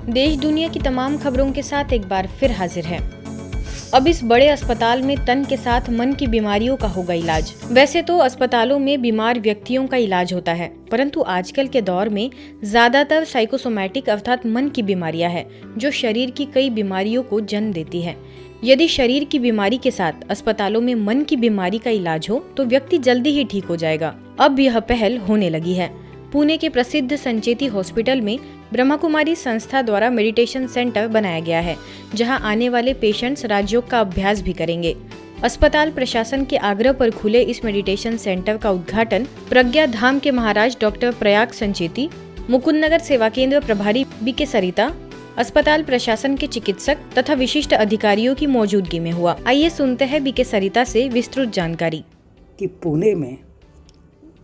देश दुनिया की तमाम खबरों के साथ एक बार फिर हाजिर है। अब इस बड़े अस्पताल में तन के साथ मन की बीमारियों का होगा इलाज। वैसे तो अस्पतालों में बीमार व्यक्तियों का इलाज होता है, परंतु आजकल के दौर में ज्यादातर साइकोसोमैटिक अर्थात मन की बीमारियां हैं, जो शरीर की कई बीमारियों को जन्म देती है। यदि शरीर की बीमारी के साथ अस्पतालों में मन की बीमारी का इलाज हो तो व्यक्ति जल्दी ही ठीक हो जाएगा। अब यह पहल होने लगी है। पुणे के प्रसिद्ध संचेती हॉस्पिटल में ब्रह्मा कुमारी संस्था द्वारा मेडिटेशन सेंटर बनाया गया है, जहां आने वाले पेशेंट्स राजयोग का अभ्यास भी करेंगे। अस्पताल प्रशासन के आग्रह पर खुले इस मेडिटेशन सेंटर का उद्घाटन प्रज्ञा धाम के महाराज डॉक्टर प्रयाग संचेती, मुकुंद नगर सेवा केंद्र प्रभारी बीके सरिता, अस्पताल प्रशासन के चिकित्सक तथा विशिष्ट अधिकारियों की मौजूदगी में हुआ। आइए सुनते हैं बीके सरिता से विस्तृत जानकारी। कि पुणे में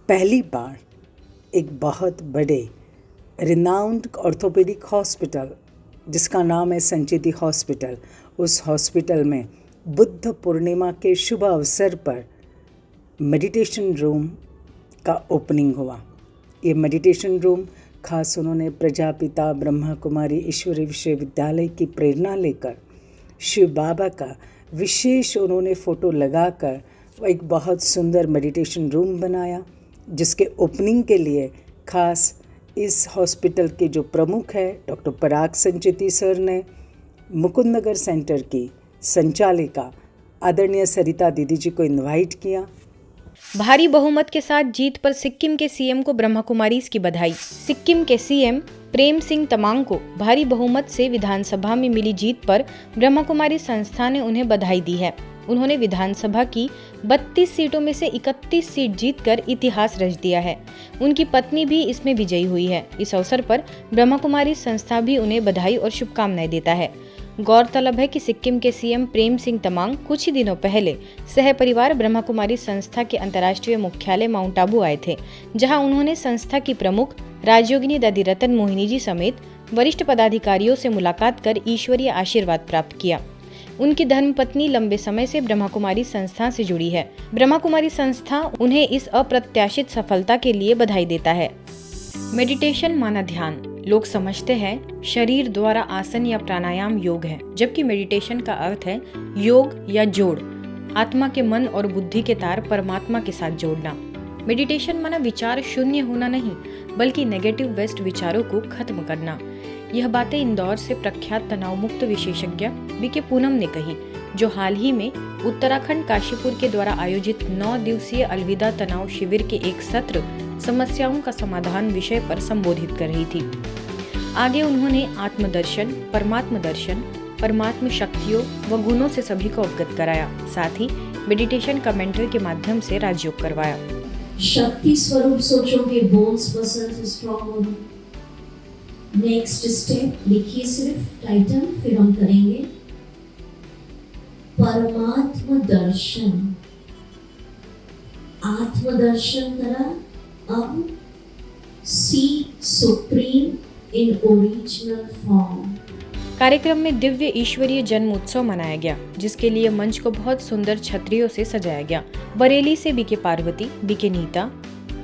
पहली बार एक बहुत बड़े रिनाउंड ऑर्थोपेडिक हॉस्पिटल जिसका नाम है संचेती हॉस्पिटल, उस हॉस्पिटल में बुद्ध पूर्णिमा के शुभ अवसर पर मेडिटेशन रूम का ओपनिंग हुआ। ये मेडिटेशन रूम खास उन्होंने प्रजापिता ब्रह्मा कुमारी ईश्वरीय विश्वविद्यालय की प्रेरणा लेकर शिव बाबा का विशेष उन्होंने फ़ोटो लगाकर एक बहुत सुंदर मेडिटेशन रूम बनाया, जिसके ओपनिंग के लिए खास इस हॉस्पिटल के जो प्रमुख है डॉक्टर पराग संचेती सर ने मुकुंद नगर सेंटर की संचालिका आदरणीय सरिता दीदी जी को इनवाइट किया। भारी बहुमत के साथ जीत पर सिक्किम के सीएम को ब्रह्मा कुमारीज की बधाई। सिक्किम के सीएम प्रेम सिंह तमांग को भारी बहुमत से विधानसभा में मिली जीत पर ब्रह्मा कुमारी संस्था ने उन्हें बधाई दी है। उन्होंने विधानसभा की 32 सीटों में से 31 सीट जीतकर इतिहास रच दिया है। उनकी पत्नी भी इसमें विजयी हुई है। इस अवसर पर ब्रह्मा कुमारी संस्था भी उन्हें बधाई और शुभकामनाएं देता है। गौरतलब है कि सिक्किम के सीएम प्रेम सिंह तमांग कुछ ही दिनों पहले सहपरिवार ब्रह्मा कुमारी संस्था के अंतर्राष्ट्रीय मुख्यालय माउंट आबू आए थे, जहां उन्होंने संस्था की प्रमुख राजयोगिनी दादी रतन मोहिनी जी समेत वरिष्ठ पदाधिकारियों से मुलाकात कर ईश्वरीय आशीर्वाद प्राप्त किया। उनकी धर्मपत्नी लंबे समय से ब्रह्मा कुमारी संस्था से जुड़ी है। ब्रह्मा कुमारी संस्था उन्हें इस अप्रत्याशित सफलता के लिए बधाई देता है। मेडिटेशन माना ध्यान। लोग समझते हैं शरीर द्वारा आसन या प्राणायाम योग है, जबकि मेडिटेशन का अर्थ है योग या जोड़, आत्मा के मन और बुद्धि के तार परमात्मा के साथ जोड़ना। मेडिटेशन माना विचार शून्य होना नहीं, बल्कि नेगेटिव वेस्ट विचारों को खत्म करना। यह बातें इंदौर से प्रख्यात तनाव मुक्त विशेषज्ञ बीके पूनम ने कही, जो हाल ही में उत्तराखंड काशीपुर के द्वारा आयोजित 9 दिवसीय अलविदा तनाव शिविर के एक सत्र समस्याओं का समाधान विषय पर संबोधित कर रही थी। आगे उन्होंने आत्मदर्शन, परमात्म दर्शन, परमात्म शक्तियों व गुणों से सभी को अवगत कराया। साथ ही मेडिटेशन कमेंट्री के माध्यम से राजयोग करवाया। शक्ति स्वरूप सोचोगे, बोन्स मसल्स स्ट्रांग होंगे। नेक्स्ट स्टेप लिखिए, सिर्फ टाइटल फिर हम करेंगे। परमात्म दर्शन। आत्मदर्शन करा, अब सी सुप्रीम इन ओरिजिनल फॉर्म। कार्यक्रम में दिव्य ईश्वरीय जन्म उत्सव मनाया गया, जिसके लिए मंच को बहुत सुंदर छतरियों से सजाया गया। बरेली से बीके पार्वती, बीके नीता,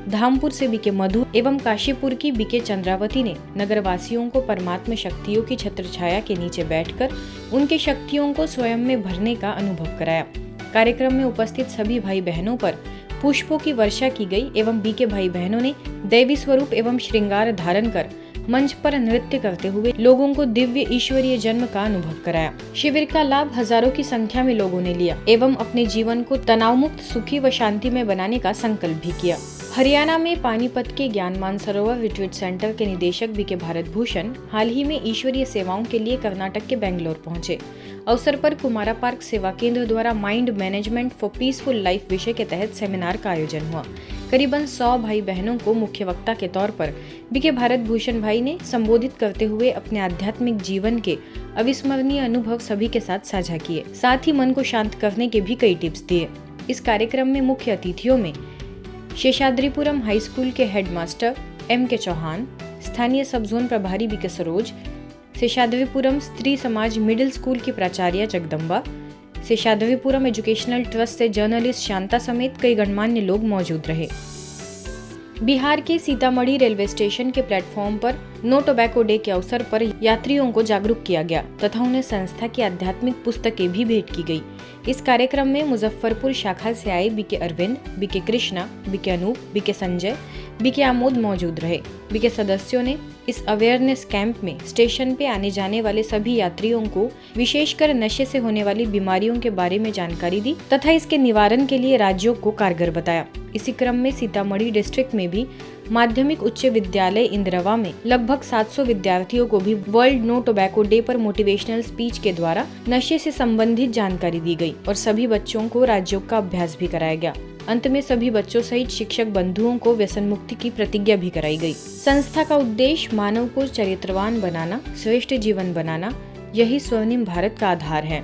धामपुर से बीके मधु एवं काशीपुर की बीके चंद्रावती ने नगरवासियों को परमात्मा शक्तियों की छत्रछाया के नीचे बैठकर उनके शक्तियों को स्वयं में भरने का अनुभव कराया। कार्यक्रम में उपस्थित सभी भाई बहनों पर पुष्पों की वर्षा की गई एवं बीके भाई बहनों ने दैवी स्वरूप एवं श्रृंगार धारण कर मंच पर नृत्य करते हुए लोगों को दिव्य ईश्वरीय जन्म का अनुभव कराया। शिविर का लाभ हजारों की संख्या में लोगों ने लिया एवं अपने जीवन को तनाव मुक्त, सुखी व शांति में बनाने का संकल्प भी किया। हरियाणा में पानीपत के ज्ञान मानसरोवर रिट्रीट सेंटर के निदेशक बीके भारत भूषण हाल ही में ईश्वरीय सेवाओं के लिए कर्नाटक के बेंगलोर पहुंचे। अवसर पर कुमारा पार्क सेवा केंद्र द्वारा mind management for peaceful life विषय के तहत सेमिनार का आयोजन हुआ। करीबन 100 भाई बहनों को मुख्य वक्ता के तौर पर बीके भारत भूषण भाई ने संबोधित करते हुए अपने आध्यात्मिक जीवन के अविस्मरणीय अनुभव सभी के साथ साझा किए। साथ ही मन को शांत करने के भी कई टिप्स दिए। इस कार्यक्रम में मुख्य अतिथियों में शेषाद्रिपुरम हाई स्कूल के हेडमास्टर M.K. चौहान, स्थानीय सब जोन प्रभारी बीके सरोज, शेषाद्रिपुरम स्त्री समाज मिडिल स्कूल की प्राचार्य जगदम्बा, शेषाद्रिपुरम एजुकेशनल ट्रस्ट से जर्नलिस्ट शांता समेत कई गणमान्य लोग मौजूद रहे। बिहार के सीतामढ़ी रेलवे स्टेशन के प्लेटफॉर्म पर नो टोबैको डे के अवसर पर यात्रियों को जागरूक किया गया तथा उन्हें संस्था की आध्यात्मिक पुस्तकें भी भेंट की गई। इस कार्यक्रम में मुजफ्फरपुर शाखा से आए BK Arvind, BK Krishna, BK Anoop, BK Sanjay, BK Amod मौजूद रहे। बीके सदस्यों ने इस अवेयरनेस कैंप में स्टेशन पे आने जाने वाले सभी यात्रियों को विशेषकर नशे से होने वाली बीमारियों के बारे में जानकारी दी तथा इसके निवारण के लिए राज्यों को कारगर बताया। इसी क्रम में सीतामढ़ी डिस्ट्रिक्ट में भी माध्यमिक उच्च विद्यालय इंद्रवा में लगभग 700 विद्यार्थियों को भी वर्ल्ड नो टोबैको डे पर मोटिवेशनल स्पीच के द्वारा नशे से संबंधित जानकारी दी गई और सभी बच्चों को राजयोग का अभ्यास भी कराया गया। अंत में सभी बच्चों सहित शिक्षक बंधुओं को व्यसन मुक्ति की प्रतिज्ञा भी कराई गई। संस्था का उद्देश्य मानव को चरित्रवान बनाना, श्रेष्ठ जीवन बनाना, यही स्वर्णिम भारत का आधार है।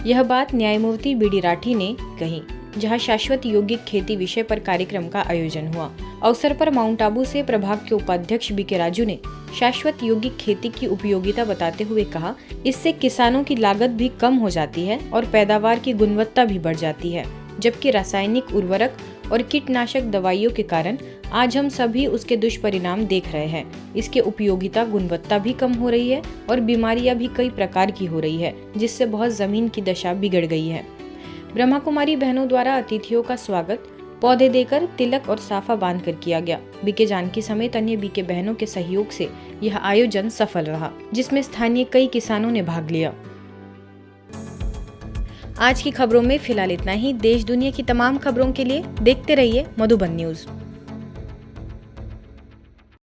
यह बात न्यायमूर्ति बीडी राठी ने कही, जहां शाश्वत यौगिक खेती विषय पर कार्यक्रम का आयोजन हुआ। अवसर पर माउंट आबू से प्रभाग के उपाध्यक्ष बीके राजू ने शाश्वत यौगिक खेती की उपयोगिता बताते हुए कहा, इससे किसानों की लागत भी कम हो जाती है और पैदावार की गुणवत्ता भी बढ़ जाती है, जबकि रासायनिक उर्वरक और कीटनाशक दवाइयों के कारण आज हम सभी उसके दुष्परिणाम देख रहे हैं। इसके उपयोगिता गुणवत्ता भी कम हो रही है और बीमारियां भी कई प्रकार की हो रही है, जिससे बहुत जमीन की दशा बिगड़ गई है। ब्रह्मा कुमारी बहनों द्वारा अतिथियों का स्वागत पौधे देकर, तिलक और साफा बांधकर किया गया। बीके जानकी समेत अन्य बीके बहनों के सहयोग से यह आयोजन सफल रहा, जिसमें स्थानीय कई किसानों ने भाग लिया। आज की खबरों में फिलहाल इतना ही। देश दुनिया की तमाम खबरों के लिए देखते रहिए मधुबन न्यूज।